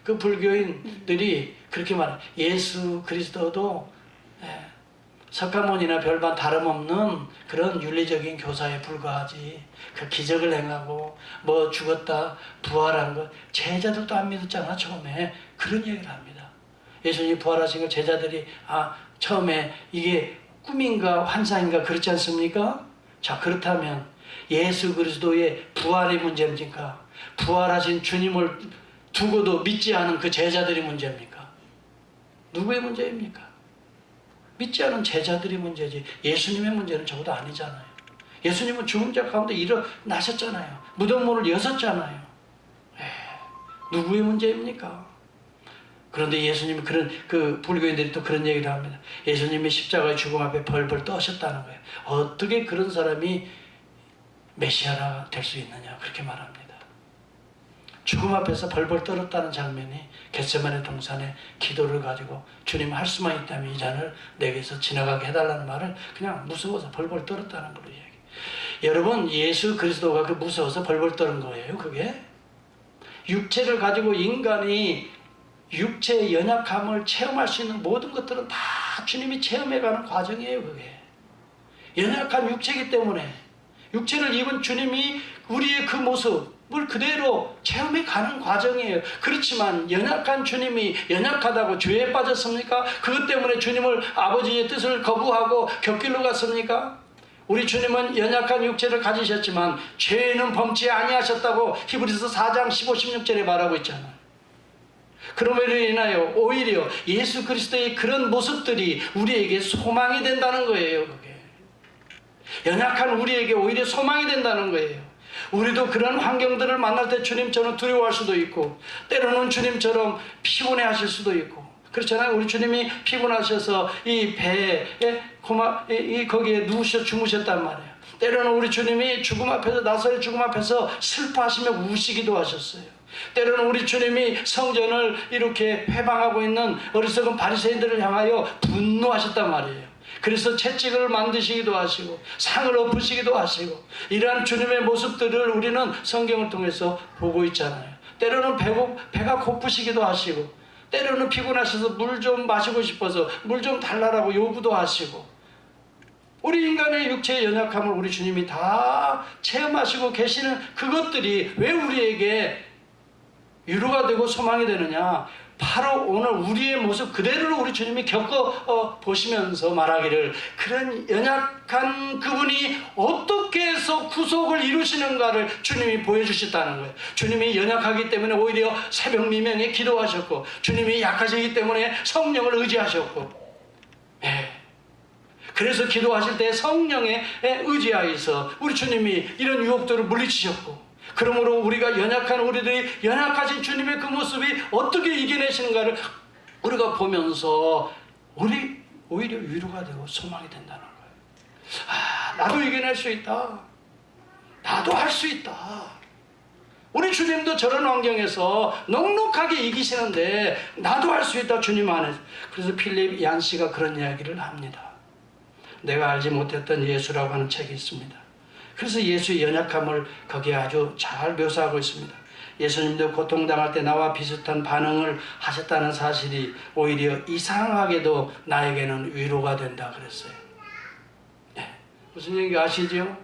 그 불교인들이 그렇게 말해요. 예수 그리스도도 석가모니나 별반 다름없는 그런 윤리적인 교사에 불과하지, 그 기적을 행하고 뭐 죽었다 부활한 것 제자들도 안 믿었잖아. 처음에 그런 얘기를 합니다. 예수님이 부활하신 걸 제자들이 처음에 이게 꿈인가 환상인가 그렇지 않습니까? 자, 그렇다면 예수 그리스도의 부활의 문제입니까? 부활하신 주님을 두고도 믿지 않은 그 제자들이 문제입니까? 누구의 문제입니까? 믿지 않은 제자들이 문제지 예수님의 문제는 적어도 아니잖아요. 예수님은 죽은 자 가운데 일어나셨잖아요. 무덤 문을 여셨잖아요. 누구의 문제입니까? 그런데 예수님이 그 불교인들이 또 그런 얘기를 합니다. 예수님이 십자가의 죽음 앞에 벌벌 떠셨다는 거예요. 어떻게 그런 사람이 메시아가 될 수 있느냐, 그렇게 말합니다. 죽음 앞에서 벌벌 떨었다는 장면이 겟세마네 동산에 기도를 가지고 주님 할 수만 있다면 이 잔을 내게서 지나가게 해달라는 말을 그냥 무서워서 벌벌 떨었다는 걸로 얘기해요. 여러분, 예수 그리스도가 그 무서워서 벌벌 떠는 거예요. 그게 육체를 가지고 인간이 육체의 연약함을 체험할 수 있는 모든 것들은 다 주님이 체험해가는 과정이에요. 그게 연약한 육체이기 때문에 육체를 입은 주님이 우리의 그 모습을 그대로 체험해가는 과정이에요. 그렇지만 연약한 주님이 연약하다고 죄에 빠졌습니까? 그것 때문에 주님을 아버지의 뜻을 거부하고 곁길로 갔습니까? 우리 주님은 연약한 육체를 가지셨지만 죄는 범치 아니하셨다고 히브리서 4장 15, 16절에 말하고 있잖아요. 그러므로 인하여 오히려 예수 그리스도의 그런 모습들이 우리에게 소망이 된다는 거예요. 그게 연약한 우리에게 오히려 소망이 된다는 거예요. 우리도 그런 환경들을 만날 때 주님처럼 두려워할 수도 있고, 때로는 주님처럼 피곤해 하실 수도 있고, 그렇잖아요. 우리 주님이 피곤하셔서 이 배에 거기에 누우셔 주무셨단 말이에요. 때로는 우리 주님이 죽음 앞에서, 나사렛 죽음 앞에서 슬퍼하시며 우시기도 하셨어요. 때로는 우리 주님이 성전을 이렇게 회방하고 있는 어리석은 바리새인들을 향하여 분노하셨단 말이에요. 그래서 채찍을 만드시기도 하시고 상을 엎으시기도 하시고, 이러한 주님의 모습들을 우리는 성경을 통해서 보고 있잖아요. 때로는 배가 고프시기도 하시고, 때로는 피곤하셔서 물 좀 마시고 싶어서 물 좀 달라고 요구도 하시고, 우리 인간의 육체의 연약함을 우리 주님이 다 체험하시고 계시는 그것들이 왜 우리에게 위로가 되고 소망이 되느냐? 바로 오늘 우리의 모습 그대로를 우리 주님이 겪어 보시면서 말하기를, 그런 연약한 그분이 어떻게 해서 구속을 이루시는가를 주님이 보여주셨다는 거예요. 주님이 연약하기 때문에 오히려 새벽 미명에 기도하셨고, 주님이 약하시기 때문에 성령을 의지하셨고, 그래서 기도하실 때 성령에 의지하여서 우리 주님이 이런 유혹들을 물리치셨고, 그러므로 우리가 연약한 우리들이 연약하신 주님의 그 모습이 어떻게 이겨내시는가를 우리가 보면서 우리 오히려 위로가 되고 소망이 된다는 거예요. 나도 이겨낼 수 있다. 나도 할 수 있다. 우리 주님도 저런 환경에서 넉넉하게 이기시는데 나도 할 수 있다, 주님 안에서. 그래서 필립 얀시가 그런 이야기를 합니다. 내가 알지 못했던 예수라고 하는 책이 있습니다. 그래서 예수의 연약함을 거기에 아주 잘 묘사하고 있습니다. 예수님도 고통당할 때 나와 비슷한 반응을 하셨다는 사실이 오히려 이상하게도 나에게는 위로가 된다 그랬어요. 무슨 얘기 아시죠?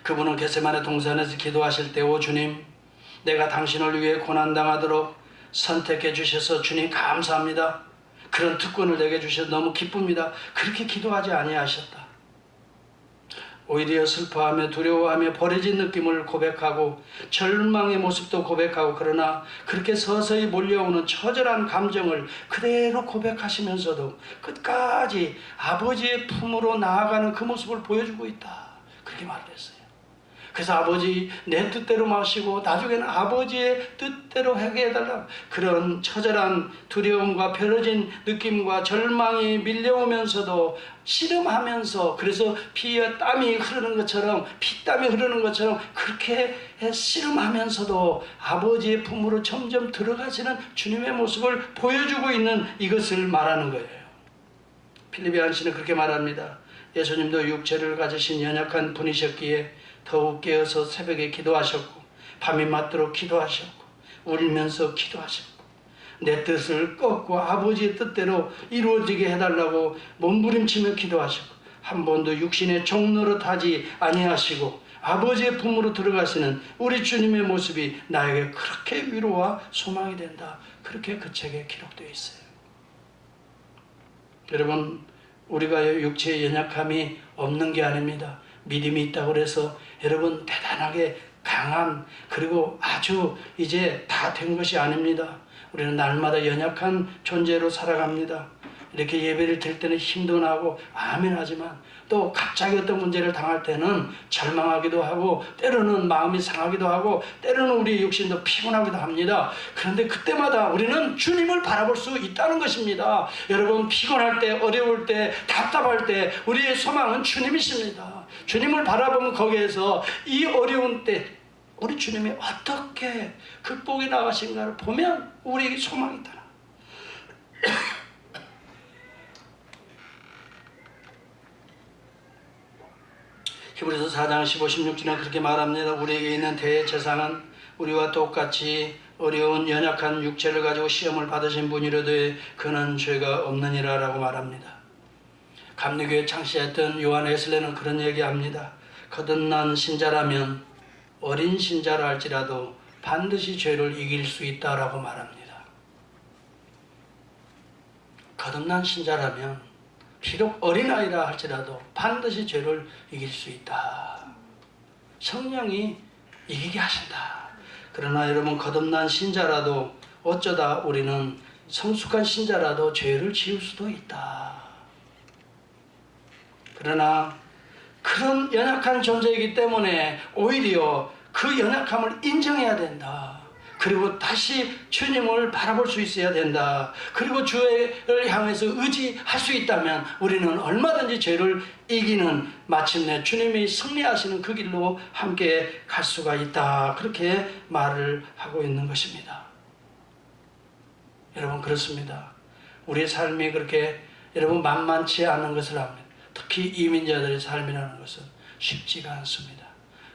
그분은 겟세마네 동산에서 기도하실 때, 오 주님, 내가 당신을 위해 고난당하도록 선택해 주셔서 주님 감사합니다. 그런 특권을 내게 주셔서 너무 기쁩니다. 그렇게 기도하지 아니하셨다. 오히려 슬퍼하며 두려워하며 버려진 느낌을 고백하고 절망의 모습도 고백하고, 그러나 그렇게 서서히 몰려오는 처절한 감정을 그대로 고백하시면서도 끝까지 아버지의 품으로 나아가는 그 모습을 보여주고 있다. 그렇게 말했어요. 그래서 아버지 내 뜻대로 마시고 나중에는 아버지의 뜻대로 하게 해달라. 그런 처절한 두려움과 벼러진 느낌과 절망이 밀려오면서도 씨름하면서, 그래서 피와 땀이 흐르는 것처럼, 피땀이 흐르는 것처럼 그렇게 씨름하면서도 아버지의 품으로 점점 들어가시는 주님의 모습을 보여주고 있는 이것을 말하는 거예요. 필립 얀시는 그렇게 말합니다. 예수님도 육체를 가지신 연약한 분이셨기에 더욱 깨어서 새벽에 기도하셨고, 밤이 맞도록 기도하셨고, 울면서 기도하셨고, 내 뜻을 꺾고 아버지의 뜻대로 이루어지게 해달라고 몸부림치며 기도하셨고, 한 번도 육신의 종노릇 하지 아니하시고 아버지의 품으로 들어가시는 우리 주님의 모습이 나에게 그렇게 위로와 소망이 된다. 그렇게 그 책에 기록되어 있어요. 여러분, 우리가 육체의 연약함이 없는 게 아닙니다. 믿음이 있다고 해서 여러분 대단하게 강한, 그리고 아주 이제 다 된 것이 아닙니다. 우리는 날마다 연약한 존재로 살아갑니다. 이렇게 예배를 드릴 때는 힘도 나고 아멘 하지만, 또 갑자기 어떤 문제를 당할 때는 절망하기도 하고, 때로는 마음이 상하기도 하고, 때로는 우리 육신도 피곤하기도 합니다. 그런데 그때마다 우리는 주님을 바라볼 수 있다는 것입니다. 여러분, 피곤할 때, 어려울 때, 답답할 때 우리의 소망은 주님이십니다. 주님을 바라보면 거기에서 이 어려운 때 우리 주님이 어떻게 극복해 나가신가를 보면 우리에게 소망이 있다. 히브리서 4장 15, 16절에 그렇게 말합니다. 우리에게 있는 대제사장은 우리와 똑같이 어려운 연약한 육체를 가지고 시험을 받으신 분이라도 그는 죄가 없느니라 라고 말합니다. 감리교에 창시했던 요한 웨슬레는 그런 얘기합니다. 거듭난 신자라면 어린 신자라 할지라도 반드시 죄를 이길 수 있다라고 말합니다. 거듭난 신자라면 비록 어린아이라 할지라도 반드시 죄를 이길 수 있다. 성령이 이기게 하신다. 그러나 여러분, 거듭난 신자라도 어쩌다 우리는 성숙한 신자라도 죄를 지을 수도 있다. 그러나 그런 연약한 존재이기 때문에 오히려 그 연약함을 인정해야 된다. 그리고 다시 주님을 바라볼 수 있어야 된다. 그리고 주를 향해서 의지할 수 있다면 우리는 얼마든지 죄를 이기는, 마침내 주님이 승리하시는 그 길로 함께 갈 수가 있다. 그렇게 말을 하고 있는 것입니다. 여러분, 그렇습니다. 우리의 삶이 그렇게 여러분 만만치 않은 것을 압니다. 특히 이민자들의 삶이라는 것은 쉽지가 않습니다.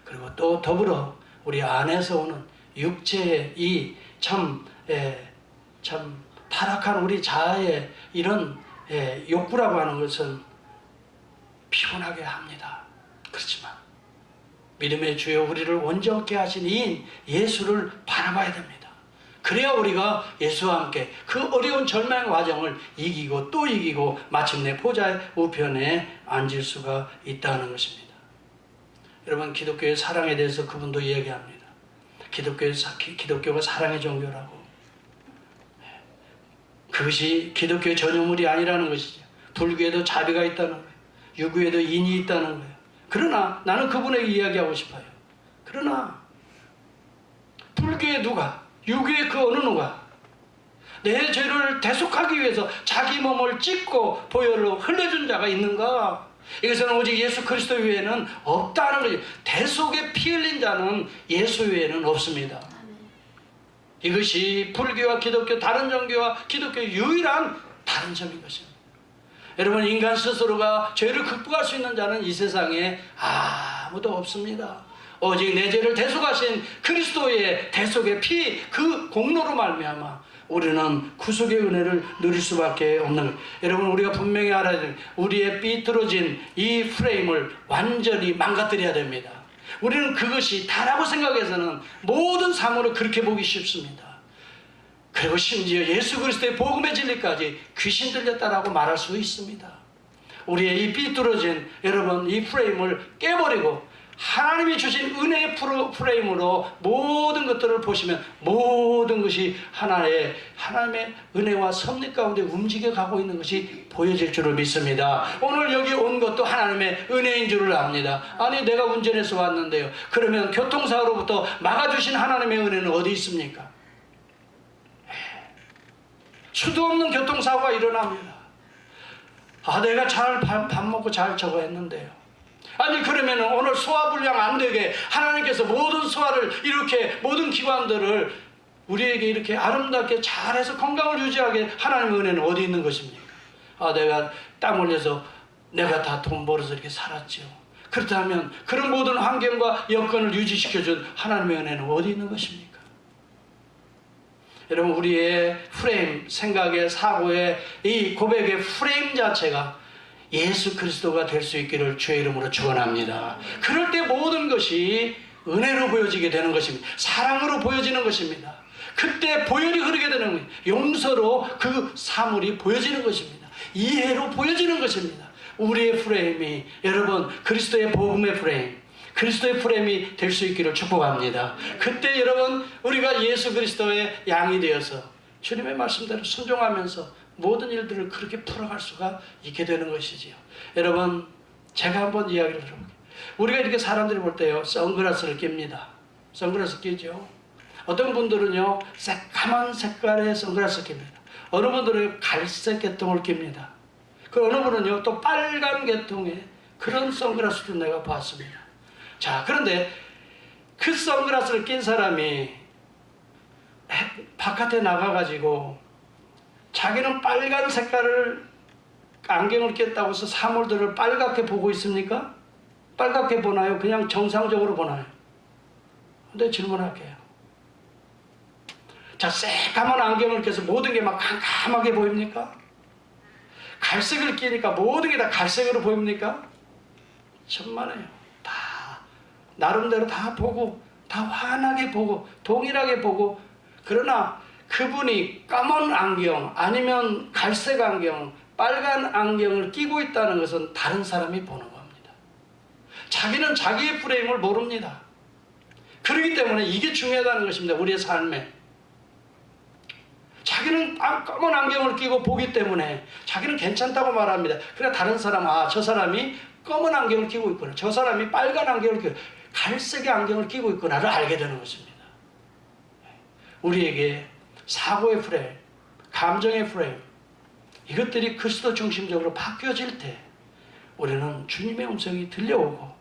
그리고 또 더불어 우리 안에서 오는 육체의 이 참 타락한 우리 자아의 이런 욕구라고 하는 것은 피곤하게 합니다. 그렇지만 믿음의 주여 우리를 온전케 하신 이인 예수를 바라봐야 됩니다. 그래야 우리가 예수와 함께 그 어려운 절망의 과정을 이기고 또 이기고 마침내 보좌의 우편에 앉을 수가 있다는 것입니다. 여러분, 기독교의 사랑에 대해서 그분도 이야기합니다. 기독교가 사랑의 종교라고. 그것이 기독교의 전유물이 아니라는 것이죠. 불교에도 자비가 있다는 거예요. 유교에도 인이 있다는 거예요. 그러나 나는 그분에게 이야기하고 싶어요. 그러나 불교의 누가, 유교의 그 어느 누가 내 죄를 대속하기 위해서 자기 몸을 찢고 보혈로 흘려준 자가 있는가? 이것은 오직 예수 그리스도 외에는 없다는 거죠. 대속에 피 흘린 자는 예수 외에는 없습니다. 이것이 불교와 기독교, 다른 종교와 기독교의 유일한 다른 점인 것입니다. 여러분, 인간 스스로가 죄를 극복할 수 있는 자는 이 세상에 아무도 없습니다. 오직 내 죄를 대속하신 그리스도의 대속의 피, 그 공로로 말미암아 우리는 구속의 은혜를 누릴 수밖에 없는 거예요. 여러분, 우리가 분명히 알아야 됩니다. 우리의 삐뚤어진 이 프레임을 완전히 망가뜨려야 됩니다. 우리는 그것이 다라고 생각해서는 모든 상황을 그렇게 보기 쉽습니다. 그리고 심지어 예수 그리스도의 복음의 진리까지 귀신 들렸다라고 말할 수 있습니다. 우리의 이 삐뚤어진 여러분 이 프레임을 깨버리고 하나님이 주신 은혜의 프레임으로 모든 것들을 보시면 모든 것이 하나님의 은혜와 섭리 가운데 움직여가고 있는 것이 보여질 줄을 믿습니다. 오늘 여기 온 것도 하나님의 은혜인 줄을 압니다. 아니, 내가 운전해서 왔는데요. 그러면 교통사고로부터 막아주신 하나님의 은혜는 어디 있습니까? 수도 없는 교통사고가 일어납니다. 내가 잘 밥 먹고 잘 저거 했는데요. 아니, 그러면 오늘 소화불량 안 되게 하나님께서 모든 소화를 이렇게 모든 기관들을 우리에게 이렇게 아름답게 잘해서 건강을 유지하게 하나님의 은혜는 어디 있는 것입니까? 내가 땀 흘려서 내가 다 돈 벌어서 이렇게 살았지요. 그렇다면 그런 모든 환경과 여건을 유지시켜준 하나님의 은혜는 어디 있는 것입니까? 여러분, 우리의 프레임, 생각의, 사고의 이 고백의 프레임 자체가 예수 그리스도가 될 수 있기를 주의 이름으로 축원합니다. 그럴 때 모든 것이 은혜로 보여지게 되는 것입니다. 사랑으로 보여지는 것입니다. 그때 보혈이 흐르게 되는 거예요. 용서로 그 사물이 보여지는 것입니다. 이해로 보여지는 것입니다. 우리의 프레임이 여러분 그리스도의 복음의 프레임, 그리스도의 프레임이 될 수 있기를 축복합니다. 그때 여러분 우리가 예수 그리스도의 양이 되어서 주님의 말씀대로 순종하면서 모든 일들을 그렇게 풀어갈 수가 있게 되는 것이지요. 여러분, 제가 한번 이야기를 들어볼게요. 우리가 이렇게 사람들이 볼 때요, 선글라스를 낍니다. 선글라스 끼죠. 어떤 분들은요, 새까만 색깔의 선글라스 낍니다. 어느 분들은 갈색 계통을 낍니다. 그 어느 분은요, 또 빨간 계통의 그런 선글라스도 내가 봤습니다. 자, 그런데 그 선글라스를 낀 사람이 바깥에 나가가지고 자기는 빨간 색깔을 안경을 꼈다고 해서 사물들을 빨갛게 보고 있습니까? 빨갛게 보나요? 그냥 정상적으로 보나요? 근데 질문할게요. 자, 새까만 안경을 껴서 모든 게 막 깜깜하게 보입니까? 갈색을 끼니까 모든 게 다 갈색으로 보입니까? 천만에요. 다 나름대로 다 보고 다 환하게 보고 동일하게 보고, 그러나 그분이 까만 안경 아니면 갈색 안경, 빨간 안경을 끼고 있다는 것은 다른 사람이 보는 겁니다. 자기는 자기의 프레임을 모릅니다. 그렇기 때문에 이게 중요하다는 것입니다. 우리의 삶에 자기는 검은 안경을 끼고 보기 때문에 자기는 괜찮다고 말합니다. 그러나 다른 사람, 저 사람이 검은 안경을 끼고 있구나, 저 사람이 빨간 안경을 끼고 갈색의 안경을 끼고 있구나를 알게 되는 것입니다. 우리에게 사고의 프레임, 감정의 프레임, 이것들이 그리스도 중심적으로 바뀌어질 때 우리는 주님의 음성이 들려오고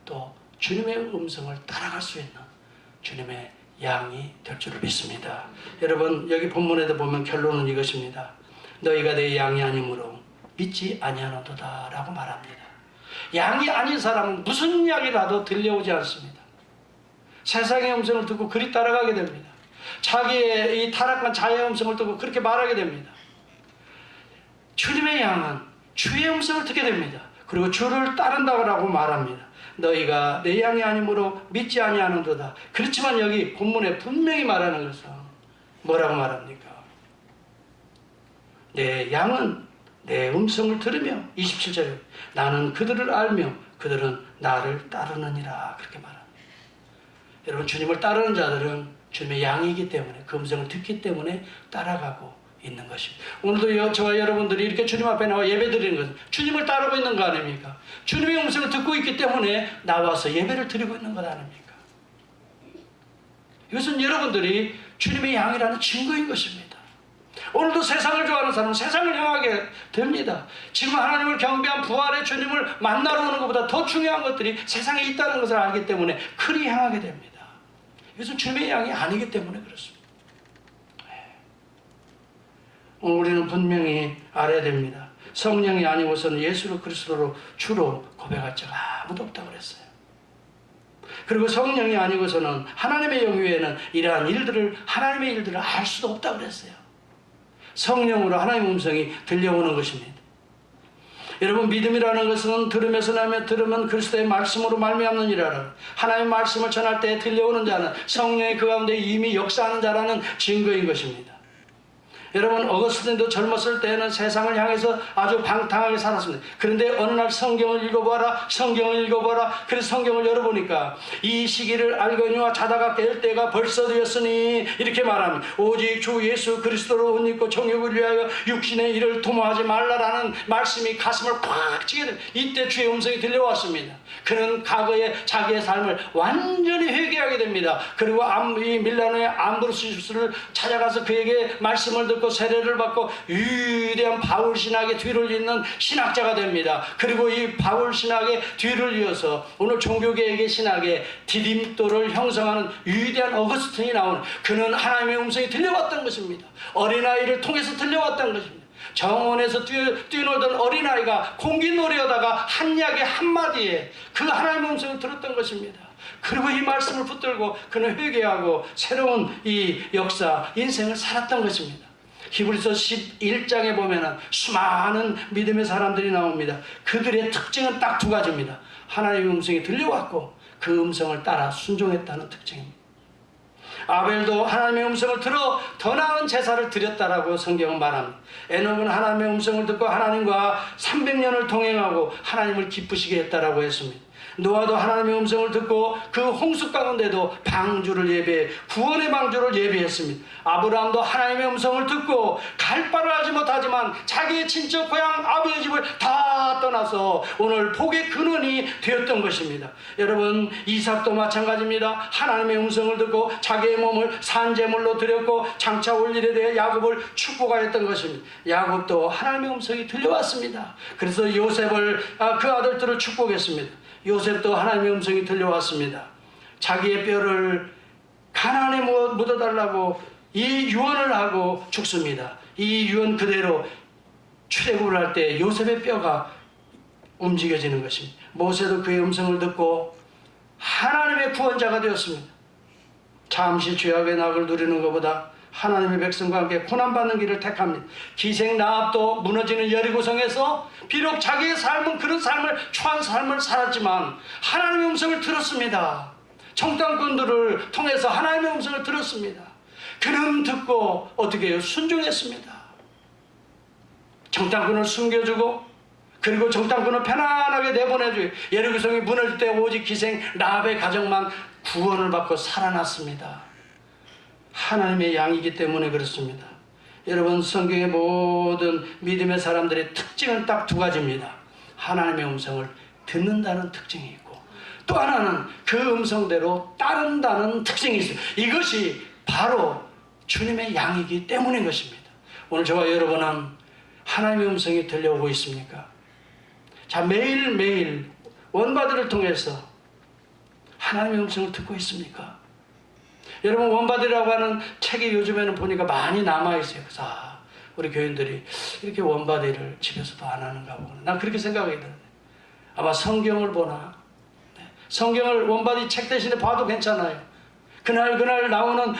또 주님의 음성을 따라갈 수 있는 주님의 양이 될 줄을 믿습니다. 여러분, 여기 본문에도 보면 결론은 이것입니다. 너희가 내 양이 아니므로 믿지 아니하노도다 라고 말합니다. 양이 아닌 사람은 무슨 이야기라도 들려오지 않습니다. 세상의 음성을 듣고 그리 따라가게 됩니다. 자기의 이 타락한 자의 음성을 듣고 그렇게 말하게 됩니다. 주님의 양은 주의 음성을 듣게 됩니다. 그리고 주를 따른다고 말합니다. 너희가 내 양이 아니므로 믿지 아니하는도다. 그렇지만 여기 본문에 분명히 말하는 것은 뭐라고 말합니까? 내 양은 내 음성을 들으며 27절에 나는 그들을 알며 그들은 나를 따르느니라 그렇게 말합니다. 여러분, 주님을 따르는 자들은 주님의 양이기 때문에 그 음성을 듣기 때문에 따라가고 있는 것입니다. 오늘도 저와 여러분들이 이렇게 주님 앞에 나와 예배 드리는 것은 주님을 따르고 있는 거 아닙니까? 주님의 음성을 듣고 있기 때문에 나와서 예배를 드리고 있는 것 아닙니까? 이것은 여러분들이 주님의 양이라는 증거인 것입니다. 오늘도 세상을 좋아하는 사람은 세상을 향하게 됩니다. 지금 하나님을 경배한 부활의 주님을 만나러 오는 것보다 더 중요한 것들이 세상에 있다는 것을 알기 때문에 그리 향하게 됩니다. 이것은 주님의 양이 아니기 때문에 그렇습니다. 오늘 우리는 분명히 알아야 됩니다. 성령이 아니고서는 예수를 그리스도로 주로 고백할 자가 아무도 없다고 그랬어요. 그리고 성령이 아니고서는 하나님의 영 외에는 이러한 일들을, 하나님의 일들을 알 수도 없다고 그랬어요. 성령으로 하나님의 음성이 들려오는 것입니다. 여러분, 믿음이라는 것은 들으면서 나며 들으면 그리스도의 말씀으로 말미암느니라. 하나님의 말씀을 전할 때 들려오는 자는 성령이 그 가운데 이미 역사하는 자라는 증거인 것입니다. 여러분, 어거스틴도 젊었을 때에는 세상을 향해서 아주 방탕하게 살았습니다. 그런데 어느 날 성경을 읽어봐라, 성경을 읽어봐라. 그래서 성경을 열어보니까 이 시기를 알거니와 자다가 깰 때가 벌써 되었으니 이렇게 말합니다. 오직 주 예수 그리스도로 옷 입고 정욕을 위하여 육신의 일을 도모하지 말라라는 말씀이 가슴을 팍 치게 됩니다. 이때 주의 음성이 들려왔습니다. 그는 과거에 자기의 삶을 완전히 회개하게 됩니다. 그리고 이 밀라노의 암브로시우스를 찾아가서 그에게 말씀을 듣고 세례를 받고 위대한 바울 신학의 뒤를 잇는 신학자가 됩니다. 그리고 이 바울 신학의 뒤를 이어서 오늘 종교개혁의 신학의 디딤돌을 형성하는 위대한 어거스틴이 나오는, 그는 하나님의 음성이 들려왔던 것입니다. 어린아이를 통해서 들려왔던 것입니다. 정원에서 뛰놀던 어린아이가 공기놀이하다가 한 이야기 한마디에 그 하나님의 음성을 들었던 것입니다. 그리고 이 말씀을 붙들고 그는 회개하고 새로운 이 역사, 인생을 살았던 것입니다. 히브리서 11장에 보면은 수많은 믿음의 사람들이 나옵니다. 그들의 특징은 딱 두 가지입니다. 하나님의 음성이 들려왔고 그 음성을 따라 순종했다는 특징입니다. 아벨도 하나님의 음성을 들어 더 나은 제사를 드렸다라고 성경은 말합니다. 에녹은 하나님의 음성을 듣고 하나님과 300년을 동행하고 하나님을 기쁘시게 했다라고 했습니다. 노아도 하나님의 음성을 듣고 그 홍수 가운데도 방주를 예배해 구원의 방주를 예배했습니다. 아브라함도 하나님의 음성을 듣고 갈 바를 알지 못하지만 자기의 친척 고향 아버지의 집을 다 떠나서 오늘 복의 근원이 되었던 것입니다. 여러분, 이삭도 마찬가지입니다. 하나님의 음성을 듣고 자기의 몸을 산제물로 드렸고 장차 올 일에 대해 야곱을 축복하였던 것입니다. 야곱도 하나님의 음성이 들려왔습니다. 그래서 요셉을 그 아들들을 축복했습니다. 요셉도 하나님의 음성이 들려왔습니다. 자기의 뼈를 가나안에 묻어달라고 이 유언을 하고 죽습니다. 이 유언 그대로 출애굽을 할 때 요셉의 뼈가 움직여지는 것입니다. 모세도 그의 음성을 듣고 하나님의 구원자가 되었습니다. 잠시 죄악의 낙을 누리는 것보다 하나님의 백성과 함께 고난받는 길을 택합니다. 기생 라합도 무너지는 여리고성에서 비록 자기의 삶은 그런 삶을 초한 삶을 살았지만 하나님의 음성을 들었습니다. 정탐꾼들을 통해서 하나님의 음성을 들었습니다. 그는 듣고 어떻게 해요? 순종했습니다. 정탐꾼을 숨겨주고 그리고 정탐꾼을 편안하게 내보내줘요. 여리고성이 무너질 때 오직 기생 라합의 가정만 구원을 받고 살아났습니다. 하나님의 양이기 때문에 그렇습니다. 여러분, 성경의 모든 믿음의 사람들의 특징은 딱 두 가지입니다. 하나님의 음성을 듣는다는 특징이 있고, 또 하나는 그 음성대로 따른다는 특징이 있어요. 이것이 바로 주님의 양이기 때문인 것입니다. 오늘 저와 여러분은 하나님의 음성이 들려오고 있습니까? 자, 매일매일 원바디를 통해서 하나님의 음성을 듣고 있습니까? 여러분, 원바디라고 하는 책이 요즘에는 보니까 많이 남아있어요. 그래서 우리 교인들이 이렇게 원바디를 집에서도 안 하는가 보구나. 난 그렇게 생각이 드는데, 아마 성경을 보나, 성경을 원바디 책 대신에 봐도 괜찮아요. 그날 나오는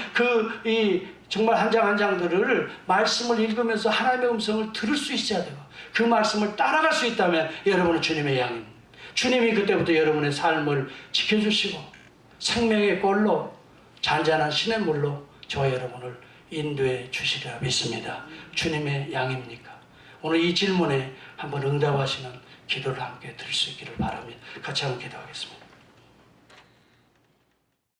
정말 한 장 한 장들을 말씀을 읽으면서 하나님의 음성을 들을 수 있어야 되고, 그 말씀을 따라갈 수 있다면 여러분은 주님의 양입니다. 주님이 그때부터 여러분의 삶을 지켜주시고 생명의 꼴로 잔잔한 신의 물로 저와 여러분을 인도해 주시리라 믿습니다. 주님의 양입니까? 오늘 이 질문에 한번 응답하시는 기도를 함께 드릴 수 있기를 바랍니다. 같이 한번 기도하겠습니다.